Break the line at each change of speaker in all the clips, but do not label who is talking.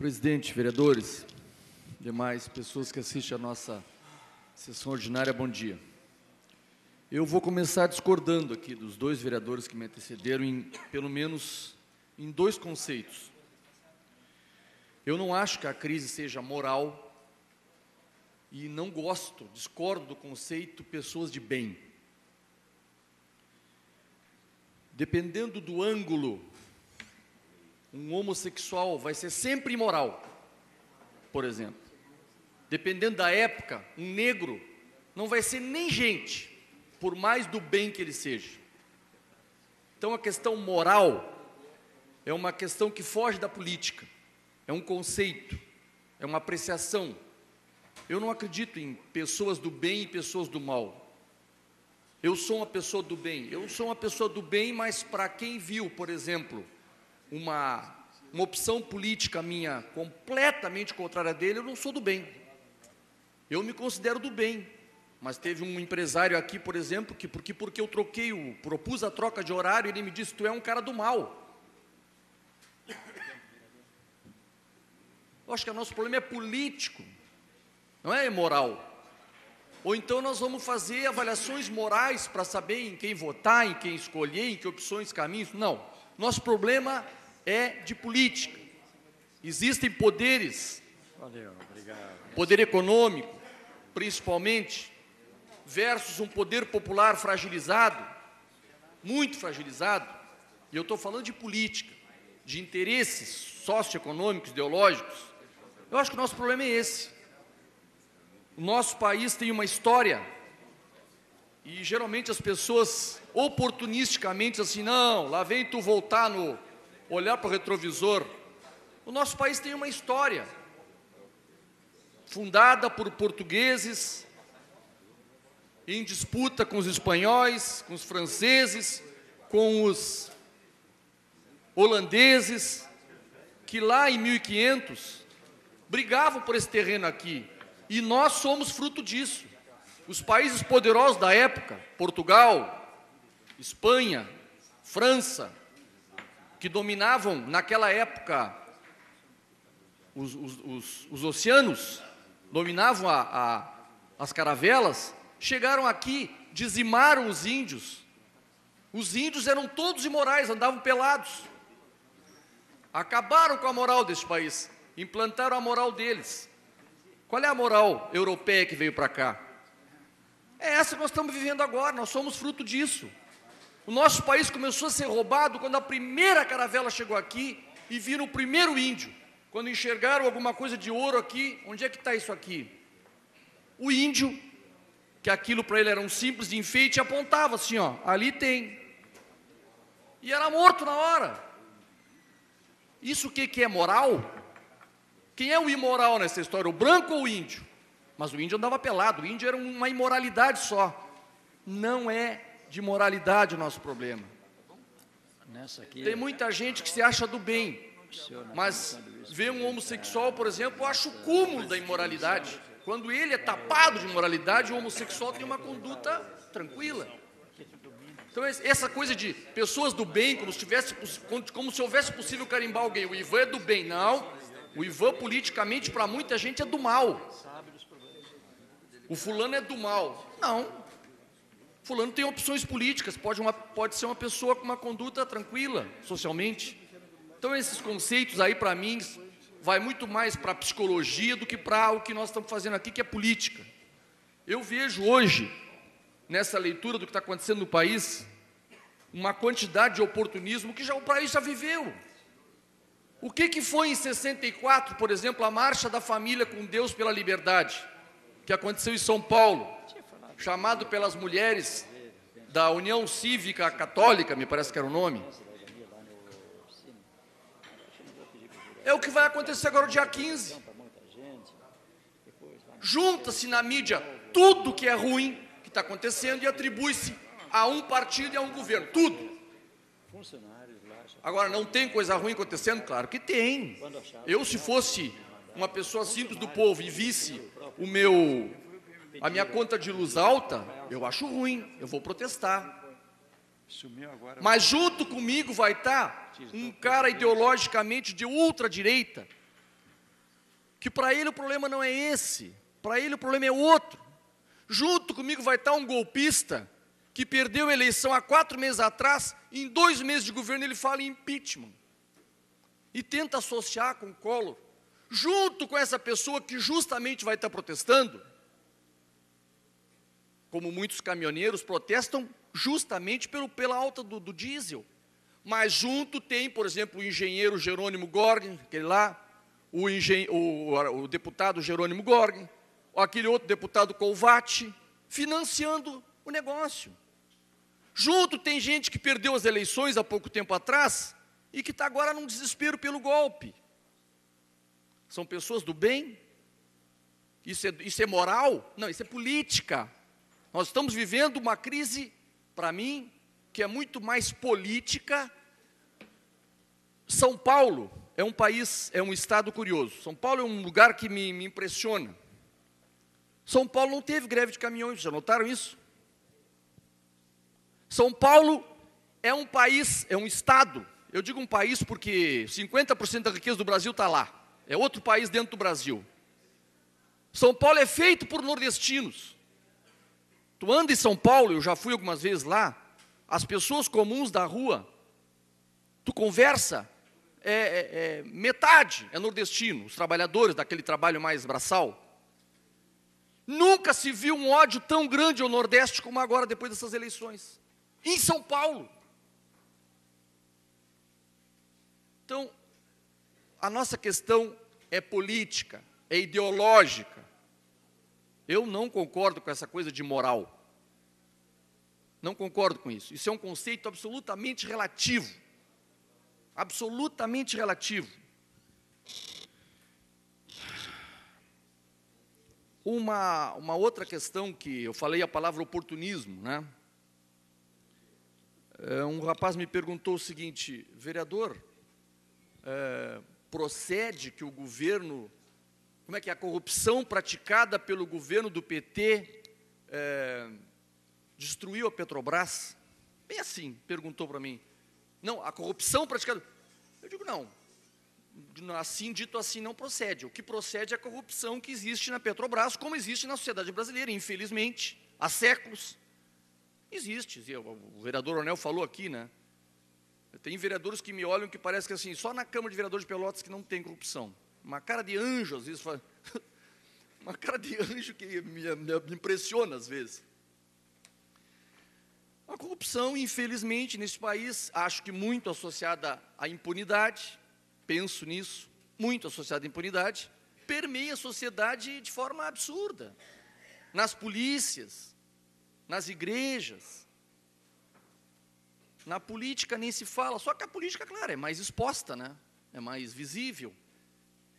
Presidente, vereadores, demais pessoas que assistem a nossa sessão ordinária, bom dia. Eu vou começar discordando aqui dos dois vereadores que me antecederam, pelo menos em dois conceitos. Eu não acho que a crise seja moral e não discordo do conceito pessoas de bem. Dependendo do ângulo, um homossexual vai ser sempre imoral, por exemplo. Dependendo da época, um negro não vai ser nem gente, por mais do bem que ele seja. Então, a questão moral é uma questão que foge da política, é um conceito, é uma apreciação. Eu não acredito em pessoas do bem e pessoas do mal. Eu sou uma pessoa do bem. Eu sou uma pessoa do bem, mas para quem viu, por exemplo, uma opção política minha completamente contrária dele, eu não sou do bem. Eu me considero do bem. Mas teve um empresário aqui, por exemplo, que porque eu propus a troca de horário, ele me disse: tu é um cara do mal. Eu acho que o nosso problema é político, não é moral. Ou então nós vamos fazer avaliações morais para saber em quem votar, em quem escolher, em que opções, caminhos. Não. Nosso problema é de política. Existem poderes, poder econômico, principalmente, versus um poder popular fragilizado, muito fragilizado. E eu estou falando de política, de interesses socioeconômicos, ideológicos. Eu acho que o nosso problema é esse. O nosso país tem uma história e geralmente as pessoas oportunisticamente assim, não, lá vem tu voltar olhar para o retrovisor. O nosso país tem uma história fundada por portugueses, em disputa com os espanhóis, com os franceses, com os holandeses, que lá em 1500 brigavam por esse terreno aqui. E nós somos fruto disso. Os países poderosos da época, Portugal, Espanha, França, que dominavam naquela época os oceanos, dominavam as caravelas, chegaram aqui, dizimaram os índios. Os índios eram todos imorais, andavam pelados. Acabaram com a moral desse país, implantaram a moral deles. Qual é a moral europeia que veio para cá? É essa que nós estamos vivendo agora, nós somos fruto disso. O nosso país começou a ser roubado quando a primeira caravela chegou aqui e viram o primeiro índio. Quando enxergaram alguma coisa de ouro aqui, onde é que está isso aqui? O índio, que aquilo para ele era um simples de enfeite, apontava assim, ó, ali tem. E era morto na hora. Isso o que é moral? Quem é o imoral nessa história, o branco ou o índio? Mas o índio andava pelado, o índio era uma imoralidade só. Não é de moralidade o nosso problema. Tem muita gente que se acha do bem, mas vê um homossexual, por exemplo, eu acho o cúmulo da imoralidade. Quando ele é tapado de imoralidade, o homossexual tem uma conduta tranquila. Então, essa coisa de pessoas do bem, como se houvesse possível carimbar alguém, o Ivan é do bem, não. O Ivan, politicamente, para muita gente, é do mal. O fulano é do mal. Não. Fulano tem opções políticas, pode ser uma pessoa com uma conduta tranquila, socialmente. Então, esses conceitos aí, para mim, vai muito mais para a psicologia do que para o que nós estamos fazendo aqui, que é política. Eu vejo hoje, nessa leitura do que está acontecendo no país, uma quantidade de oportunismo que o país já viveu. O que foi em 64, por exemplo, a Marcha da Família com Deus pela Liberdade, que aconteceu em São Paulo, chamado pelas mulheres da União Cívica Católica, me parece que era o nome. É o que vai acontecer agora no dia 15. Junta-se na mídia tudo que é ruim que está acontecendo e atribui-se a um partido e a um governo, tudo. Agora, não tem coisa ruim acontecendo? Claro que tem. Eu, se fosse uma pessoa simples do povo e visse a minha conta de luz alta, eu acho ruim, eu vou protestar. Mas junto comigo vai estar um cara ideologicamente de ultradireita, que para ele o problema não é esse, para ele o problema é outro. Junto comigo vai estar um golpista que perdeu a eleição há 4 meses atrás, em 2 meses de governo ele fala em impeachment. E tenta associar com o Collor, junto com essa pessoa que justamente vai estar protestando, como muitos caminhoneiros protestam justamente pela alta do diesel. Mas junto tem, por exemplo, o engenheiro Jerônimo Gorgen, aquele lá, o deputado Jerônimo Gorgen, aquele outro deputado Colvatti, financiando o negócio. Junto tem gente que perdeu as eleições há pouco tempo atrás e que está agora num desespero pelo golpe. São pessoas do bem? Isso é moral? Não, isso é política. Nós estamos vivendo uma crise, para mim, que é muito mais política. São Paulo é um país, é um estado curioso. São Paulo é um lugar que me impressiona. São Paulo não teve greve de caminhões, já notaram isso? São Paulo é um país, é um estado. Eu digo um país porque 50% da riqueza do Brasil está lá. É outro país dentro do Brasil. São Paulo é feito por nordestinos. Tu anda em São Paulo, eu já fui algumas vezes lá, as pessoas comuns da rua, tu conversa, metade é nordestino, os trabalhadores daquele trabalho mais braçal. Nunca se viu um ódio tão grande ao Nordeste como agora, depois dessas eleições. Em São Paulo. Então, a nossa questão é política, é ideológica. Eu não concordo com essa coisa de moral. Não concordo com isso. Isso é um conceito absolutamente relativo. Absolutamente relativo. Uma outra questão que eu falei a palavra oportunismo, né? Um rapaz me perguntou o seguinte: vereador, procede que o governo, como é que é, a corrupção praticada pelo governo do PT destruiu a Petrobras? Bem assim, perguntou para mim. Não, a corrupção praticada... Eu digo, não, assim, dito assim, não procede. O que procede é a corrupção que existe na Petrobras, como existe na sociedade brasileira, infelizmente, há séculos. Existe, o vereador Ornel falou aqui, né? Tem vereadores que me olham que parece que assim, só na Câmara de Vereadores de Pelotas que não tem corrupção. Uma cara de anjo, às vezes, uma cara de anjo que me impressiona, às vezes. A corrupção, infelizmente, nesse país, acho que muito associada à impunidade, penso nisso, muito associada à impunidade, permeia a sociedade de forma absurda. Nas polícias, nas igrejas, na política nem se fala, só que a política, claro, é mais exposta, né? É mais visível.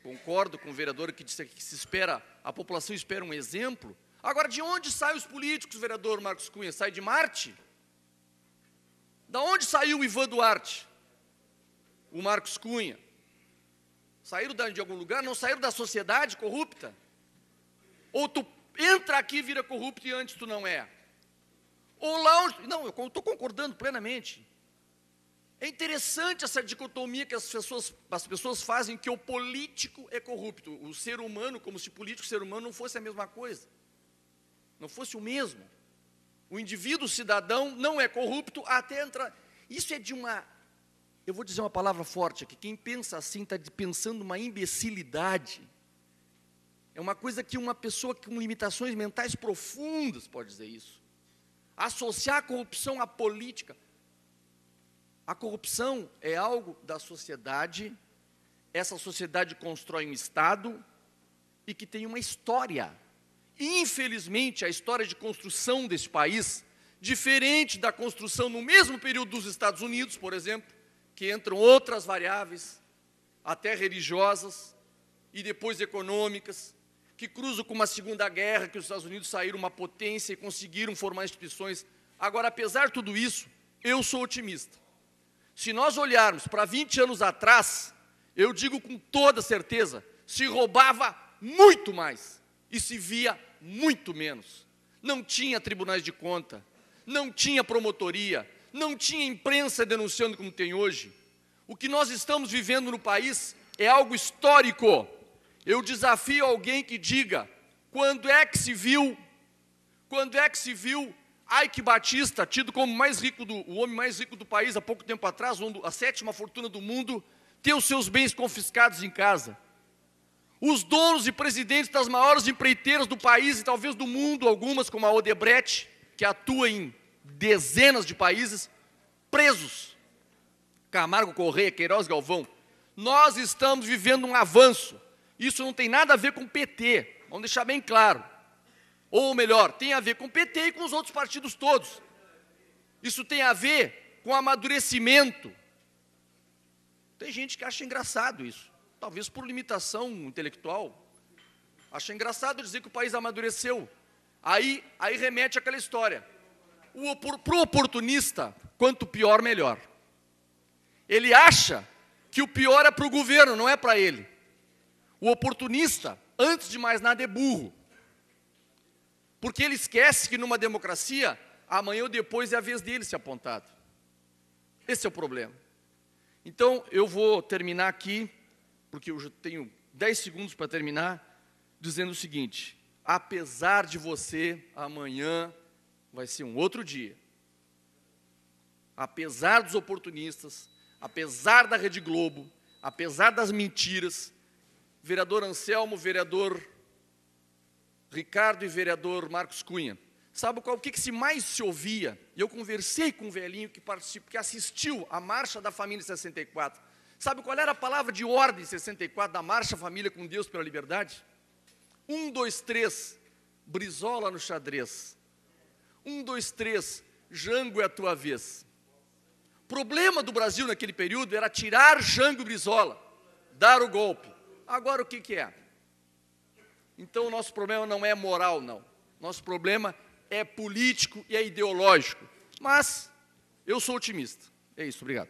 Concordo com o vereador que disse que se espera, a população espera um exemplo. Agora, de onde saem os políticos, vereador Marcos Cunha? Sai de Marte? Da onde saiu o Ivan Duarte? O Marcos Cunha? Saíram de algum lugar? Não saíram da sociedade corrupta? Ou tu entra aqui e vira corrupto e antes tu não é? Ou lá onde... Não, eu estou concordando plenamente. É interessante essa dicotomia que as pessoas fazem, que o político é corrupto. O ser humano, como se político e ser humano não fosse a mesma coisa. Não fosse o mesmo. O indivíduo cidadão não é corrupto até entrar... Isso é de uma... Eu vou dizer uma palavra forte aqui. Quem pensa assim está pensando uma imbecilidade. É uma coisa que uma pessoa com limitações mentais profundas pode dizer isso. Associar a corrupção à política. A corrupção é algo da sociedade, essa sociedade constrói um Estado e que tem uma história. Infelizmente, a história de construção desse país, diferente da construção no mesmo período dos Estados Unidos, por exemplo, que entram outras variáveis, até religiosas, e depois econômicas, que cruzam com uma Segunda Guerra, que os Estados Unidos saíram uma potência e conseguiram formar instituições. Agora, apesar de tudo isso, eu sou otimista. Se nós olharmos para 20 anos atrás, eu digo com toda certeza, se roubava muito mais e se via muito menos. Não tinha tribunais de conta, não tinha promotoria, não tinha imprensa denunciando como tem hoje. O que nós estamos vivendo no país é algo histórico. Eu desafio alguém que diga, quando é que se viu Ike Batista, tido como o homem mais rico do país há pouco tempo atrás, a 7ª fortuna do mundo, ter os seus bens confiscados em casa? Os donos e presidentes das maiores empreiteiras do país e talvez do mundo, algumas como a Odebrecht, que atua em dezenas de países, presos. Camargo Correia, Queiroz Galvão. Nós estamos vivendo um avanço. Isso não tem nada a ver com o PT, vamos deixar bem claro. Ou melhor, tem a ver com o PT e com os outros partidos todos. Isso tem a ver com amadurecimento. Tem gente que acha engraçado isso, talvez por limitação intelectual. Acha engraçado dizer que o país amadureceu. Aí remete àquela história. Para o oportunista, quanto pior, melhor. Ele acha que o pior é para o governo, não é para ele. O oportunista, antes de mais nada, é burro. Porque ele esquece que numa democracia, amanhã ou depois é a vez dele ser apontado. Esse é o problema. Então, eu vou terminar aqui, porque eu já tenho 10 segundos para terminar, dizendo o seguinte: apesar de você, amanhã vai ser um outro dia. Apesar dos oportunistas, apesar da Rede Globo, apesar das mentiras, vereador Anselmo, vereador Ricardo e vereador Marcos Cunha, sabe o que se mais se ouvia? E eu conversei com um velhinho que assistiu à Marcha da Família em 64. Sabe qual era a palavra de ordem em 64 da Marcha Família com Deus pela Liberdade? 1, 2, 3, Brizola no xadrez. 1, 2, 3, Jango é a tua vez. O problema do Brasil naquele período era tirar Jango e Brizola, dar o golpe. Agora o que é? Então o nosso problema não é moral, não. Nosso problema é político e é ideológico. Mas eu sou otimista. É isso, obrigado.